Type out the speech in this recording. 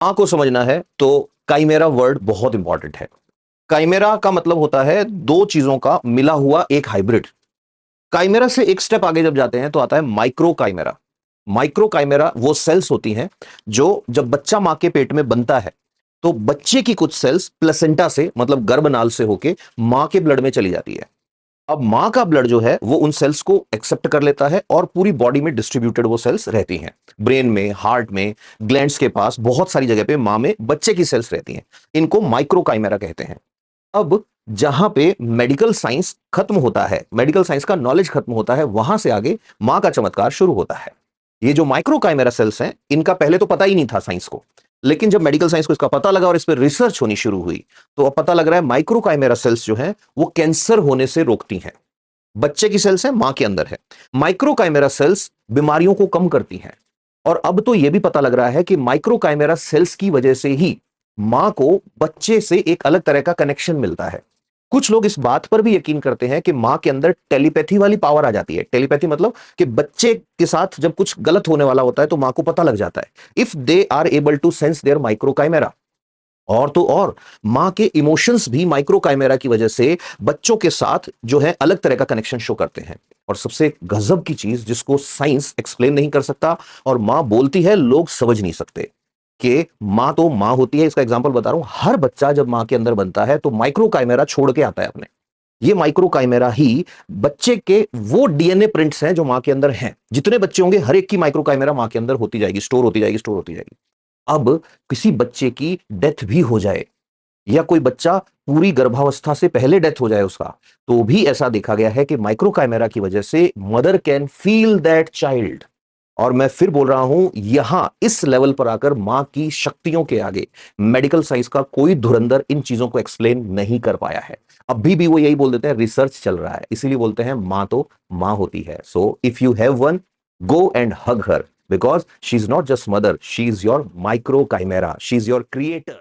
मां को समझना है तो काइमेरा वर्ड बहुत इंपॉर्टेंट है। काइमेरा का मतलब होता है दो चीजों का मिला हुआ एक हाइब्रिड। काइमेरा से एक स्टेप आगे जब जाते हैं तो आता है माइक्रो काइमेरा। माइक्रो काइमेरा वो सेल्स होती हैं जो जब बच्चा मां के पेट में बनता है तो बच्चे की कुछ सेल्स प्लेसेंटा से मतलब गर्भनाल से होके मां के ब्लड में चली जाती है। अब मां का ब्लड जो है वो उन सेल्स को एक्सेप्ट कर लेता है और पूरी बॉडी में डिस्ट्रीब्यूटेड वो सेल्स रहती हैं। ब्रेन में, हार्ट में, ग्लैंड्स के पास बहुत सारी जगह पे मां में बच्चे की सेल्स रहती हैं। इनको माइक्रोकाइमेरा कहते हैं। अब जहां पे मेडिकल साइंस खत्म होता है, मेडिकल साइंस का नॉलेज खत्म होता है, वहां से आगे मां का चमत्कार शुरू होता है। ये जो माइक्रोकाइमेरा सेल्स हैं, इनका पहले तो पता ही नहीं था साइंस को। लेकिन जब मेडिकल साइंस को इसका पता लगा और इस पर रिसर्च होनी शुरू हुई, तो अब पता लग रहा है माइक्रोकाइमेरा सेल्स जो हैं वो कैंसर होने से रोकती हैं। बच्चे की सेल्स है, मां के अंदर है। माइक्रोकाइमेरा सेल्स बीमारियों को कम करती हैं। और अब तो यह भी पता लग रहा है कि माइक्रोकाइमेरा सेल्स की वजह से ही मां को बच्चे से एक अलग तरह का कनेक्शन मिलता है। कुछ लोग इस बात पर भी यकीन करते हैं कि मां के अंदर टेलीपैथी वाली पावर आ जाती है। टेलीपैथी मतलब कि बच्चे के साथ जब कुछ गलत होने वाला होता है तो मां को पता लग जाता है, if they are able to sense their microchimera. और तो और मां के इमोशंस भी माइक्रोकाइमेरा की वजह से बच्चों के साथ जो है अलग तरह का कनेक्शन शो करते हैं। और सबसे गजब की चीज जिसको साइंस एक्सप्लेन नहीं कर सकता और मां बोलती है लोग समझ नहीं सकते, कि मां तो मां होती है। इसका एग्जांपल बता रहा हूं, हर बच्चा जब मां के अंदर बनता है तो माइक्रोकाइमेरा छोड़ के आता है अपने। ये माइक्रोकाइमेरा ही बच्चे के वो डीएनए प्रिंट्स हैं जो मां के अंदर हैं। जितने बच्चे होंगे हर एक की माइक्रोकाइमेरा मां के अंदर होती जाएगी, स्टोर होती जाएगी, स्टोर होती जाएगी। अब किसी बच्चे की डेथ भी हो जाए या कोई बच्चा पूरी गर्भावस्था से पहले डेथ हो जाए उसका, तो भी ऐसा देखा गया है कि माइक्रोकाइमेरा की वजह से mother can feel that child. और मैं फिर बोल रहा हूं, यहां इस लेवल पर आकर मां की शक्तियों के आगे मेडिकल साइंस का कोई धुरंधर इन चीजों को एक्सप्लेन नहीं कर पाया है। अभी भी वो यही बोल देते हैं रिसर्च चल रहा है, इसीलिए बोलते हैं मां तो मां होती है। So if you have one, go and hug her, because she is not just mother, she is your micro chimera, she is your creator.